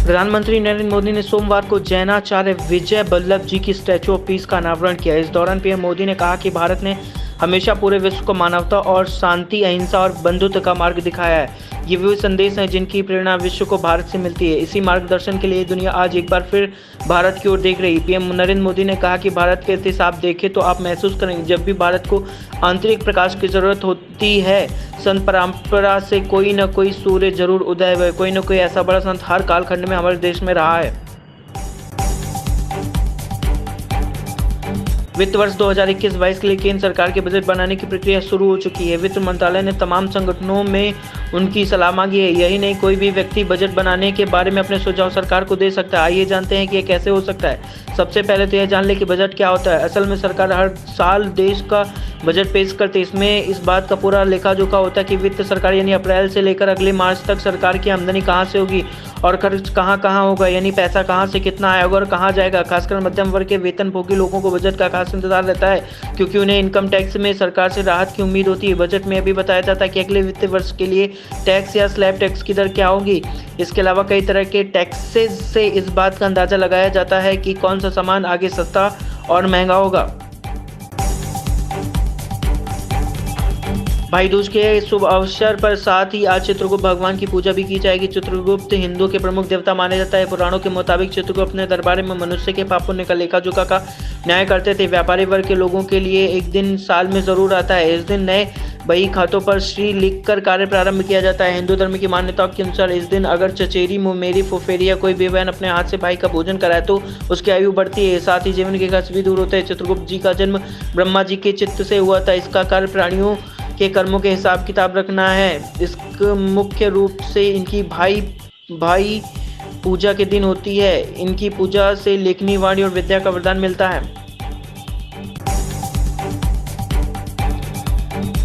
प्रधानमंत्री नरेंद्र मोदी ने सोमवार को जैनाचार्य विजय वल्लभ जी की स्टैच्यू ऑफ पीस का अनावरण किया। इस दौरान पीएम मोदी ने कहा कि भारत ने हमेशा पूरे विश्व को मानवता और शांति, अहिंसा और बंधुत्व का मार्ग दिखाया है। ये वे संदेश हैं जिनकी प्रेरणा विश्व को भारत से मिलती है। इसी मार्गदर्शन के लिए दुनिया आज एक बार फिर भारत की ओर देख रही है। पीएम नरेंद्र मोदी ने कहा कि भारत के इतिहास आप देखें तो आप महसूस करेंगे, जब भी भारत को आंतरिक प्रकाश की जरूरत होती है, संत परंपरा से कोई न कोई सूर्य जरूर उदय हुए। कोई न कोई ऐसा बड़ा संत हर कालखंड में हमारे देश में रहा है। वित्त वर्ष 2021-22 के लिए केंद्र सरकार के बजट बनाने की प्रक्रिया शुरू हो चुकी है। वित्त मंत्रालय ने तमाम संगठनों में उनकी सलाह मांगी है। यही नहीं, कोई भी व्यक्ति बजट बनाने के बारे में अपने सुझाव सरकार को दे सकता है। आइए जानते हैं कि यह कैसे हो सकता है। सबसे पहले तो यह जान लें कि बजट क्या होता है। असल में सरकार हर साल देश का बजट पेश करती है। इसमें इस बात का पूरा लेखा जोखा होता है कि वित्त सरकार यानी अप्रैल से लेकर अगले मार्च तक सरकार की आमदनी कहाँ से होगी और खर्च कहाँ होगा, यानी पैसा कहाँ से कितना आएगा और कहाँ जाएगा। खासकर मध्यम वर्ग के वेतनभोगी लोगों को बजट का खास इंतजार रहता है, क्योंकि उन्हें इनकम टैक्स में सरकार से राहत की उम्मीद होती है। बजट में अभी बताया जाता है कि अगले वित्तीय वर्ष के लिए टैक्स या स्लैब टैक्स की दर क्या होगी। इसके अलावा कई तरह के टैक्सेस से इस बात का अंदाजा लगाया जाता है कि कौन सा सामान आगे सस्ता और महंगा होगा। भाई दूज के शुभ अवसर पर साथ ही आज चित्रगुप्त भगवान की पूजा भी की जाएगी। चित्रगुप्त हिंदुओं के प्रमुख देवता माने जाता है। पुराणों के मुताबिक चित्रगुप्त अपने दरबार में मनुष्य के पाप पुण्य का लेखा जोखा का न्याय करते थे। व्यापारी वर्ग के लोगों के लिए एक दिन साल में जरूर आता है। इस दिन नए बही खातों पर श्री लिखकर कार्य प्रारंभ किया जाता है। हिंदू धर्म की मान्यताओं के अनुसार इस दिन अगर चचेरी, मुमेरी, फुफेरी या कोई भी बहन अपने हाथ से भाई का भोजन कराए तो उसकी आयु बढ़ती है, साथ ही जीवन के कष्ट भी दूर होते हैं। चित्रगुप्त जी का जन्म ब्रह्मा जी के चित्त से हुआ था। इसका कार्य प्राणियों के कर्मों के हिसाब किताब रखना है। इसका मुख्य रूप से इनकी भाई पूजा के दिन होती है। इनकी पूजा से लेखनी, वाणी और विद्या का वरदान मिलता है।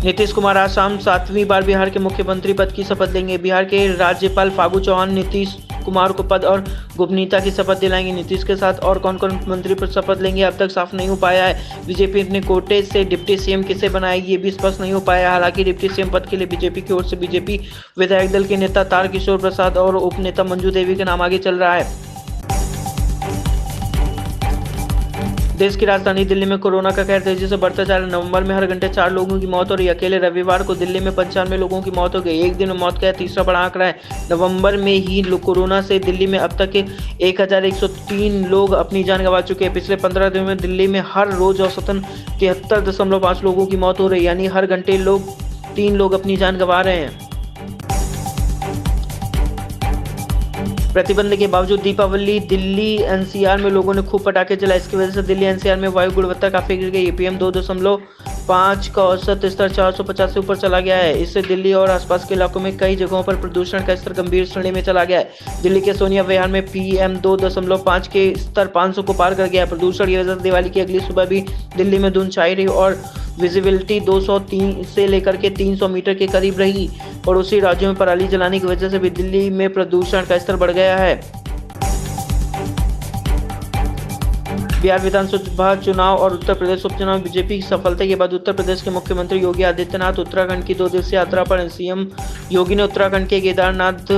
नीतीश कुमार आज शाम 7वीं बार बिहार के मुख्यमंत्री पद की शपथ लेंगे। बिहार के राज्यपाल फागू चौहान नीतीश कुमार को पद और गोपनीयता की शपथ दिलाएंगे। नीतीश के साथ और कौन कौन मंत्री पर शपथ लेंगे अब तक साफ नहीं हो पाया है। बीजेपी अपने कोटे से डिप्टी सीएम किसे बनाएगी ये भी स्पष्ट नहीं हो पाया। हालांकि डिप्टी सीएम पद के लिए बीजेपी की ओर से बीजेपी विधायक दल के नेता तारकिशोर प्रसाद और उपनेता मंजू देवी का नाम आगे चल रहा है। देश की राजधानी दिल्ली में कोरोना का कहर तेजी से बढ़ता जा रहा है। नवंबर में हर घंटे 4 लोगों की मौत हो रही है। अकेले रविवार को दिल्ली में 95 लोगों की मौत हो गई। एक दिन में मौत का तीसरा बड़ा आंकड़ा है। नवंबर में ही कोरोना से दिल्ली में अब तक 1103 लोग अपनी जान गंवा चुके हैं। पिछले 15 दिनों में दिल्ली में हर रोज औसतन 73.5 लोगों की मौत हो रही है, यानी हर घंटे 3 लोग अपनी जान गंवा रहे हैं। प्रतिबंध के बावजूद दीपावली दिल्ली एनसीआर में लोगों ने खूब पटाखे जलाए। इसकी वजह से दिल्ली एनसीआर में वायु गुणवत्ता काफी गिर गई है। PM 2.5 का औसत स्तर 450 से ऊपर चला गया है। इससे दिल्ली और आसपास के इलाकों में कई जगहों पर प्रदूषण का स्तर गंभीर श्रेणी में चला गया है। दिल्ली के सोनिया विहार में PM 2.5 के स्तर 500 को पार कर गया है। प्रदूषण की वजह से दिवाली की अगली सुबह भी दिल्ली में धुंध छाई रही और विजिबिलिटी 203 से लेकर के 300 मीटर के करीब रही। पड़ोसी राज्यों में पराली जलाने की वजह से भी दिल्ली में प्रदूषण का स्तर बढ़ गया है। बिहार विधानसभा चुनाव और उत्तर प्रदेश उपचुनाव में बीजेपी की सफलता के बाद उत्तर प्रदेश के मुख्यमंत्री योगी आदित्यनाथ उत्तराखंड की 2 दिवसीय यात्रा पर। सीएम योगी ने उत्तराखंड के केदारनाथ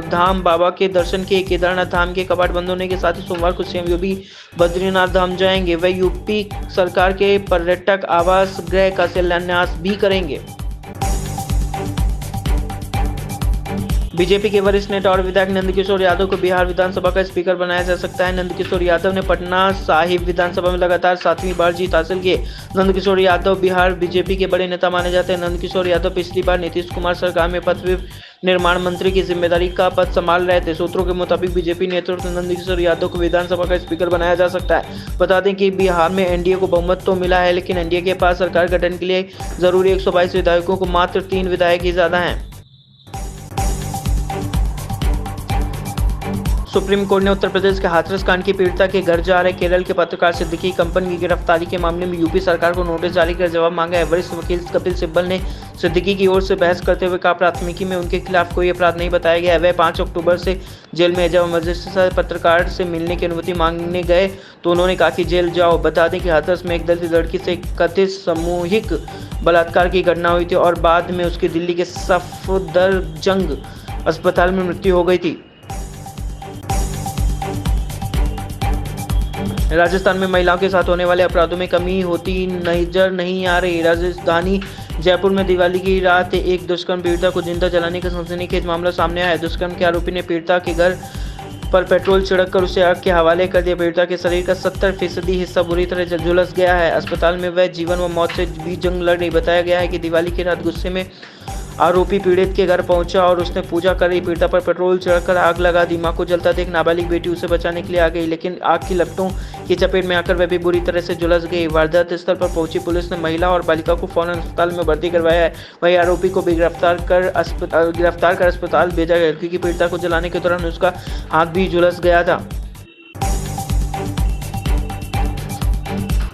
धाम बाबा के दर्शन किए। केदारनाथ धाम के कपाट बंद होने के साथ ही सोमवार को सीएम योगी बद्रीनाथ धाम जाएंगे। वह यूपी सरकार के पर्यटक आवास गृह का शिलान्यास भी करेंगे। बीजेपी के वरिष्ठ नेता और विधायक नंदकिशोर यादव को बिहार विधानसभा का स्पीकर बनाया जा सकता है। नंदकिशोर यादव ने पटना साहिब विधानसभा में लगातार 7वीं बार जीत हासिल की। नंदकिशोर यादव बिहार बीजेपी के बड़े नेता माने जाते हैं। नंदकिशोर यादव पिछली बार नीतीश कुमार सरकार में पथ निर्माण मंत्री की जिम्मेदारी का पद संभाल रहे थे। सूत्रों के मुताबिक बीजेपी नेतृत्व नंदकिशोर यादव को विधानसभा का स्पीकर बनाया जा सकता है। बता दें कि बिहार में एनडीए को बहुमत तो मिला है, लेकिन एनडीए के पास सरकार गठन के लिए जरूरी 122 विधायकों को मात्र 3 विधायक ही ज्यादा हैं। सुप्रीम कोर्ट ने उत्तर प्रदेश के हाथरस कांड की पीड़िता के घर जा रहे केरल के पत्रकार सिद्दीकी कंपन की गिरफ्तारी के मामले में यूपी सरकार को नोटिस जारी कर जवाब मांगा है। वरिष्ठ वकील कपिल सिब्बल ने सिद्दीकी की ओर से बहस करते हुए कहा, प्राथमिकी में उनके खिलाफ कोई अपराध नहीं बताया गया है। वह 5 अक्टूबर से जेल में जब मजिस्ट्रेट पत्रकार से मिलने की अनुमति मांगने गए तो उन्होंने कहा कि जेल जाओ। बता दें कि हाथरस में एक दलित लड़की से कथित सामूहिक बलात्कार की घटना हुई थी और बाद में उसकी दिल्ली के सफदरजंग अस्पताल में मृत्यु हो गई थी। राजस्थान में महिलाओं के साथ होने वाले अपराधों में कमी होती नजर नहीं आ रही। राजधानी जयपुर में दिवाली की रात एक दुष्कर्म पीड़िता को जिंदा जलाने का सनसनीखेज मामला सामने आया है। दुष्कर्म के आरोपी ने पीड़िता के घर पर पेट्रोल छिड़ककर उसे आग के हवाले कर दिया। पीड़िता के शरीर का 70% हिस्सा बुरी तरह झुलस गया है। अस्पताल में वह जीवन व मौत से भी जंग लड़ रही। बताया गया है कि दिवाली की रात गुस्से में आरोपी पीड़ित के घर पहुंचा और उसने पूजा कर रही पीड़िता पर पेट्रोल छिड़ककर आग लगा दी। मां को जलता देख नाबालिग बेटी उसे बचाने के लिए आ गई, लेकिन आग की लपटों की चपेट में आकर वह भी बुरी तरह से झुलस गई। वारदात स्थल पर पहुंची पुलिस ने महिला और बालिका को फौरन अस्पताल में भर्ती करवाया है। वहीं आरोपी को भी गिरफ्तार कर अस्पताल भेजा गया, क्योंकि पीड़िता को जलाने के दौरान उसका हाथ भी झुलस गया था।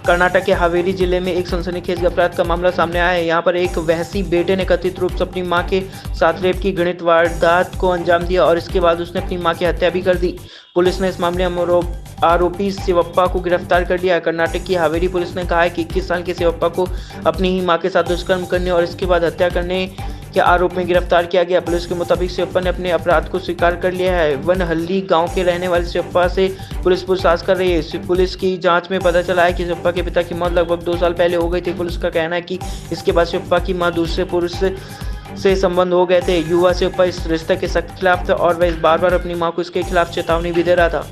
कर्नाटक के हावेरी जिले में एक सनसनीखेज अपराध का मामला सामने आया है। यहाँ पर एक वहसी बेटे ने कथित रूप से अपनी मां के साथ रेप की घृणित वारदात को अंजाम दिया और इसके बाद उसने अपनी मां की हत्या भी कर दी। पुलिस ने इस मामले में आरोपी शिवप्पा को गिरफ्तार कर लिया है। कर्नाटक की हावेरी पुलिस ने कहा है कि 21 साल के शिवप्पा को अपनी ही मां के साथ दुष्कर्म करने और इसके बाद हत्या करने के आरोप में गिरफ्तार किया गया। पुलिस के मुताबिक शिवप्पा ने अपने अपराध को स्वीकार कर लिया है। वनहल्ली गांव के रहने वाले शिवप्पा से पुलिस पूछताछ कर रही है। पुलिस की जांच में पता चला है कि शिवप्पा के पिता की मौत लगभग 2 साल पहले हो गई थी। पुलिस का कहना है कि इसके बाद शिवप्पा की मां दूसरे पुरुष से संबंध हो गए थे। युवा शिवप्पा इस रिश्ते के सख्त खिलाफ था और वह बार बार अपनी मां को इसके खिलाफ चेतावनी भी दे रहा था।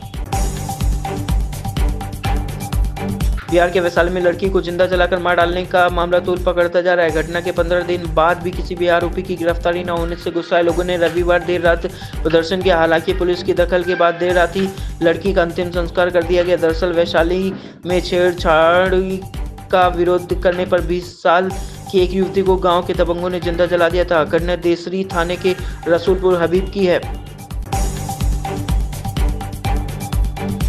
बिहार के वैशाली में लड़की को जिंदा जलाकर मार डालने का मामला तूल पकड़ता जा रहा है। घटना के 15 दिन बाद भी किसी भी आरोपी की गिरफ्तारी न होने से गुस्साए लोगों ने रविवार देर रात प्रदर्शन किया। हालांकि पुलिस की दखल के बाद देर रात ही लड़की का अंतिम संस्कार कर दिया गया। दरअसल वैशाली में छेड़छाड़ का विरोध करने पर 20 साल की एक युवती को गाँव के दबंगों ने जिंदा जला दिया था। घटना देसरी थाने के रसूलपुर हबीब की है।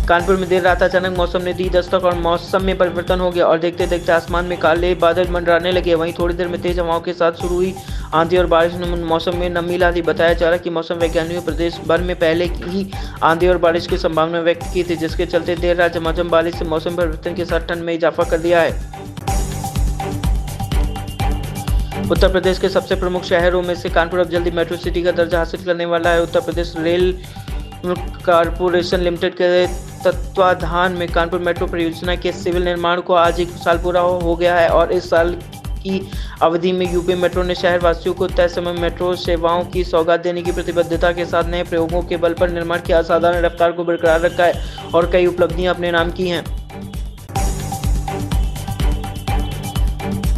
कानपुर में देर रात अचानक मौसम ने दी दस्तक और मौसम में परिवर्तन हो गया और देखते देखते आसमान में काले बादल मंडराने लगे। वहीं थोड़ी देर में तेज हवाओं के साथ शुरू हुई आंधी और बारिश ने मौसम में नमी ला दी। बताया जा रहा है कि मौसम वैज्ञानिकों ने प्रदेश भर में पहले ही आंधी और बारिश की संभावना व्यक्त की थी, जिसके चलते देर रात झमाझम बारिश से मौसम परिवर्तन के साथ ठंड में इजाफा कर दिया है। उत्तर प्रदेश के सबसे प्रमुख शहरों में से कानपुर अब जल्दी मेट्रो सिटी का दर्जा हासिल करने वाला है। Uttar Pradesh rail corporation limited के तत्वाधान में कानपुर मेट्रो परियोजना के सिविल निर्माण को आज 1 साल पूरा हो गया है और इस साल की अवधि में यूपी मेट्रो ने शहरवासियों को तय समय मेट्रो सेवाओं की सौगात देने की प्रतिबद्धता के साथ नए प्रयोगों के बल पर निर्माण की असाधारण रफ्तार को बरकरार रखा है और कई उपलब्धियां अपने नाम की हैं।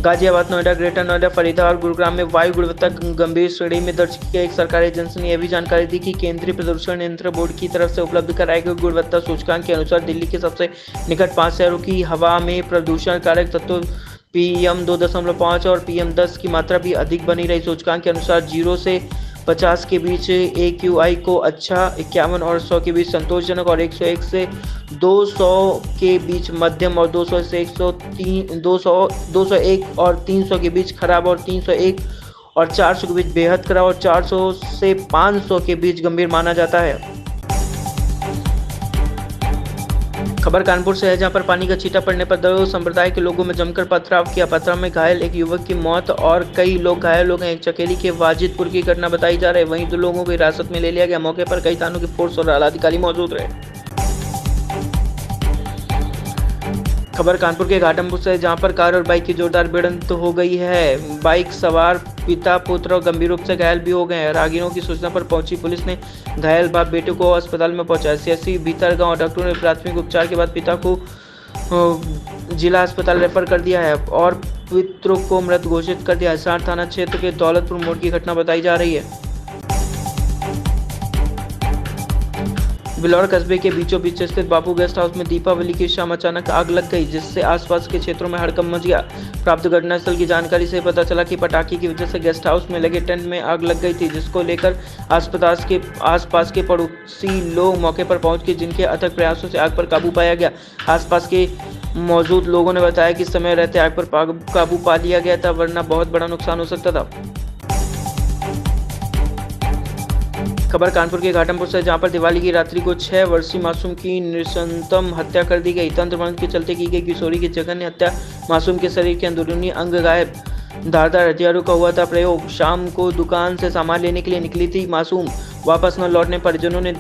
गाजियाबाद, नोएडा, ग्रेटर नोएडा, फरीदाबाद और गुरुग्राम में वायु गुणवत्ता गंभीर श्रेणी में दर्ज की गई। एक सरकारी एजेंसी ने यह भी जानकारी दी कि केंद्रीय प्रदूषण नियंत्रण बोर्ड की तरफ से उपलब्ध कराए गए गुणवत्ता सूचकांक के अनुसार दिल्ली के सबसे निकट 5 शहरों की हवा में प्रदूषण कारक तत्व PM 2.5 और PM 10 की मात्रा भी अधिक बनी रही। सूचकांक के अनुसार 0 से 50 के बीच AQI को अच्छा, 51 और 100 के बीच संतोषजनक और 101 से 200 के बीच मध्यम और 200 से 201 और 300 के बीच खराब और 301 और 400 के बीच बेहद खराब और 400 से 500 के बीच गंभीर माना जाता है। खबर कानपुर से है, जहां पर पानी का छींटा पड़ने पर 2 संप्रदाय के लोगों में जमकर पथराव किया। पथराव में घायल एक युवक की मौत और कई लोग घायल हो गए। एक चकेली के वाजिदपुर की घटना बताई जा रही है। वहीं 2 लोगों को हिरासत में ले लिया गया। मौके पर कई थानों की फोर्स और आला अधिकारी मौजूद रहे। खबर कानपुर के घाटमपुर से, जहां पर कार और बाइक की जोरदार भिड़ंत हो गई है। बाइक सवार पिता पुत्र और गंभीर रूप से घायल भी हो गए हैं। राहगीरों की सूचना पर पहुंची पुलिस ने घायल बाप बेटे को अस्पताल में पहुंचाया। CSC भीतरगांव डॉक्टरों ने प्राथमिक उपचार के बाद पिता को जिला अस्पताल रेफर कर दिया है और पुत्र को मृत घोषित कर दिया है। सार थाना क्षेत्र के दौलतपुर मोड़ की घटना बताई जा रही है। बिलौर कस्बे के बीचों बीच स्थित बापू गेस्ट हाउस में दीपावली की शाम अचानक आग लग गई, जिससे आसपास के क्षेत्रों में हड़कंप मच गया। प्राप्त घटनास्थल की जानकारी से पता चला कि पटाखे की वजह से गेस्ट हाउस में लगे टेंट में आग लग गई थी, जिसको लेकर आसपास के पड़ोसी लोग मौके पर पहुंच गए, जिनके अथक प्रयासों से आग पर काबू पाया गया। आसपास के मौजूद लोगों ने बताया कि समय रहते आग पर काबू पा लिया गया था, वरना बहुत बड़ा नुकसान हो सकता था। खबर कानपुर के घाटमपुर से, जहां पर दिवाली की रात्रि को 6 वर्षीय मासूम की नृशंसम हत्या कर दी गई। तंत्रभंग के चलते की गई किशोरी की जघन्य हत्या, मासूम के शरीर के अंदरूनी अंग गायब, धारदार हथियारों का हुआ था प्रयोग। शाम को दुकान से सामान लेने के लिए निकली थी मासूम, वापस न लौटने परिजनों ने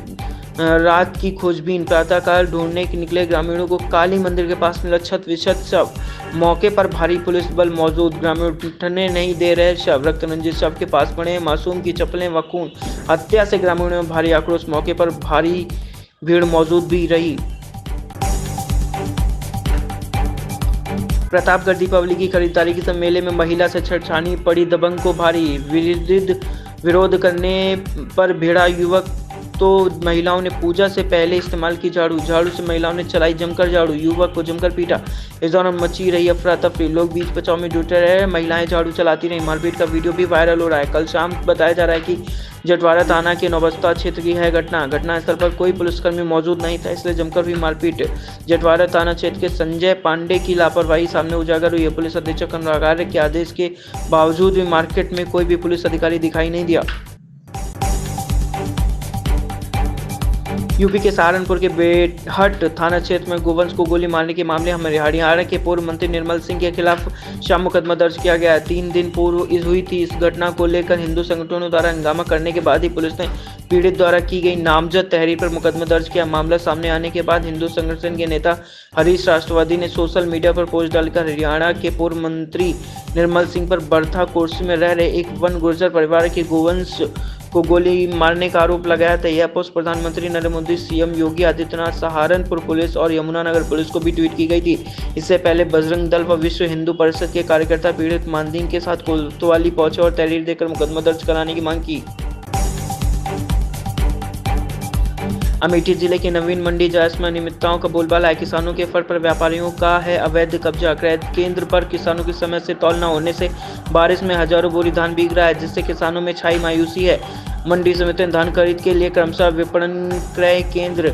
रात की खोजबीन, प्रातःकाल ढूंढने के निकले ग्रामीणों को काली मंदिर के पास मिला छत विक्षत शव। मौके पर भारी पुलिस बल मौजूद, ग्रामीण उठने नहीं दे रहे शव। रक्त रंजित शव के पास पड़े मासूम की चप्पलें व खून। हत्या से ग्रामीणों में भारी आक्रोश, मौके पर भारी भीड़ मौजूद भी रही। प्रतापगढ़ दीपावली की खरीदारी के समय मेले में महिला से छेड़छाड़ी, पड़ी दबंग को भारी। विरोध करने पर भिड़ा युवक, तो महिलाओं ने पूजा से पहले इस्तेमाल की झाड़ू से महिलाओं ने चलाई जमकर झाड़ू, युवक को जमकर पीटा। इस दौरान मची रही अफरा तफरी, लोग बीच बचाव में जुटे रहे, महिलाएं झाड़ू चलाती रही। मारपीट का वीडियो भी वायरल हो रहा है। कल शाम बताया जा रहा है कि जटवाड़ा थाना के नौबस्ता क्षेत्र की है घटनास्थल पर कोई पुलिसकर्मी मौजूद नहीं था, इसलिए जमकर हुई मारपीट। जटवाड़ा थाना क्षेत्र के संजय पांडे की लापरवाही सामने उजागर हुई है। पुलिस अधीक्षक अनुराग के आदेश के बावजूद भी मार्केट में कोई भी पुलिस अधिकारी दिखाई नहीं दिया। यूपी के सहारनपुर के बेटहट थाना क्षेत्र में गोवंश को गोली मारने के मामले में हरियाणा के पूर्व मंत्री निर्मल सिंह के खिलाफ शाम मुकदमा दर्ज किया गया है। 3 दिन पूर्व हुई थी। इस घटना को लेकर हिंदू संगठनों द्वारा हंगामा करने के बाद ही पुलिस ने पीड़ित द्वारा की गई नामजद तहरीर पर मुकदमा दर्ज किया। मामला सामने आने के बाद हिंदू संगठन के नेता हरीश राष्ट्रवादी ने सोशल मीडिया पर पोस्ट डालकर हरियाणा के पूर्व मंत्री निर्मल सिंह पर बर्था कोर्सी में रह रहे एक वन गुर्जर परिवार के गोवंश को गोली मारने का आरोप लगाया था। यह पोस्ट प्रधानमंत्री नरेंद्र मोदी, सीएम योगी आदित्यनाथ, सहारनपुर पुलिस और यमुनानगर पुलिस को भी ट्वीट की गई थी। इससे पहले बजरंग दल व विश्व हिंदू परिषद के कार्यकर्ता पीड़ित मानदिंग के साथ कोतवाली पहुंचे और तहरीर देकर मुकदमा दर्ज कराने की मांग की। अमेठी जिले के नवीन मंडी जायस में अनियमितताओं का बोलबाला है। किसानों के फर पर व्यापारियों का है अवैध कब्जा। क्रय केंद्र पर किसानों की समय से तौल न होने से बारिश में हजारों बोरी धान भीग रहा है, जिससे किसानों में छाई मायूसी है। मंडी समिति ने धान खरीद के लिए क्रमशः विपणन क्रय केंद्र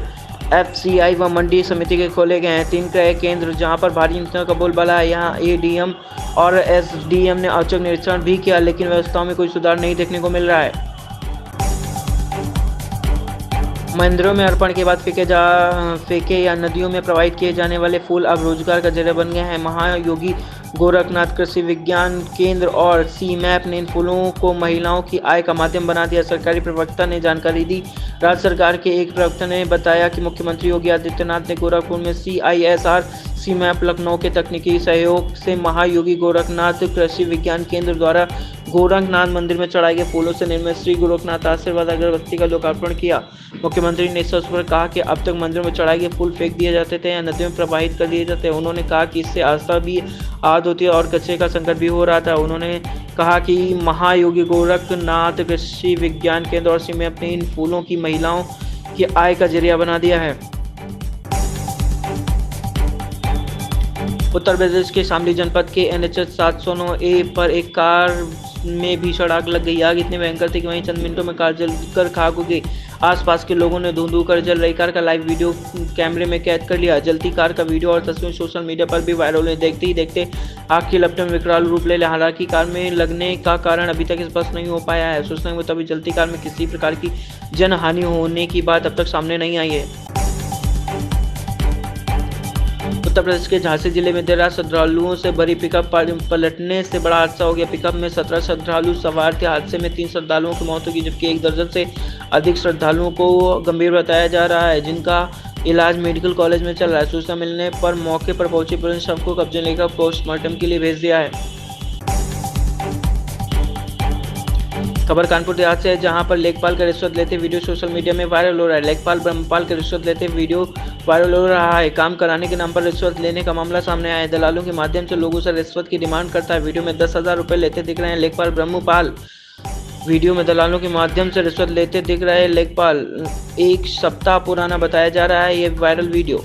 FCI व मंडी समिति के खोले गए हैं। 3 क्रय केंद्र जहां पर भारी अनियमितताओं का बोलबाला है। यहां ADM और SDM ने औचक निरीक्षण भी किया, लेकिन व्यवस्थाओं में कोई सुधार नहीं देखने को मिल रहा है। मंदिरों में अर्पण के बाद फेंके या नदियों में प्रवाहित किए जाने वाले फूल अब रोजगार का जरिया बन गए हैं। महायोगी गोरखनाथ कृषि विज्ञान केंद्र और CMAP ने इन फूलों को महिलाओं की आय का माध्यम बना दिया। सरकारी प्रवक्ता ने जानकारी दी। राज्य सरकार के एक प्रवक्ता ने बताया कि मुख्यमंत्री योगी आदित्यनाथ ने गोरखपुर में CISR CMAP लखनऊ के तकनीकी सहयोग से महायोगी गोरखनाथ कृषि विज्ञान केंद्र द्वारा गोरखनाथ मंदिर में चढ़ाए गए फूलों से निर्मित श्री गोरखनाथ आशीर्वाद अगरबत्ती का लोकार्पण किया। मुख्यमंत्री ने इस अवसर पर कहा कि अब तक मंदिरों में चढ़ाए गए फूल फेंक दिए जाते थे या नदियों में प्रवाहित कर दिए जाते। उन्होंने कहा कि इससे आस्था भी आद होती है और कचरे का संकट भी हो रहा था। उन्होंने कहा कि महायोगी गोरखनाथ कृषि विज्ञान केंद्र और CMAP ने इन फूलों की महिलाओं की आय का जरिया बना दिया है। उत्तर प्रदेश के शामली जनपद के NH 709A पर एक कार में भीषण आग लग गई। आग इतनी भयंकर थी कि वहीं चंद मिनटों में कार जलकर खाक हो गई। आसपास के लोगों ने धू कर जल रही कार का लाइव वीडियो कैमरे में कैद कर लिया। जलती कार का वीडियो और तस्वीर सोशल मीडिया पर भी वायरल हुई। देखते ही देखते आग की लपटें विकराल रूप ले लिया। हालांकि कार में लगने का कारण अभी तक स्पष्ट नहीं हो पाया है। सूचना के मुताबिक जलती कार में किसी प्रकार की जनहानि होने की बात अब तक सामने नहीं आई है। उत्तर प्रदेश के झांसी जिले में देर रात श्रद्धालुओं से भरी पिकअप पलटने से बड़ा हादसा हो गया। पिकअप में 17 श्रद्धालु सवार थे। हादसे में 3 श्रद्धालुओं की मौत होगी, जबकि 1 दर्जन से अधिक श्रद्धालुओं को गंभीर बताया जा रहा है, जिनका इलाज मेडिकल कॉलेज में चल रहा है। सूचना मिलने पर मौके पर पहुंची पुलिस शव को कब्जे लेकर पोस्टमार्टम के लिए भेज दिया है। खबर कानपुर देहात से है, जहां पर लेखपाल का रिश्वत लेते वीडियो सोशल मीडिया में वायरल हो रहा है। लेखपाल ब्रह्मपाल का रिश्वत लेते वीडियो वायरल हो रहा है। काम कराने के नाम पर रिश्वत लेने का मामला सामने आया है। दलालों के माध्यम से लोगों से रिश्वत की डिमांड करता है। वीडियो में 10,000 रुपये लेते दिख रहे हैं लेखपाल ब्रह्मपाल। वीडियो में दलालों के माध्यम से रिश्वत लेते दिख रहे हैं लेखपाल। 1 सप्ताह पुराना बताया जा रहा है ये वायरल वीडियो।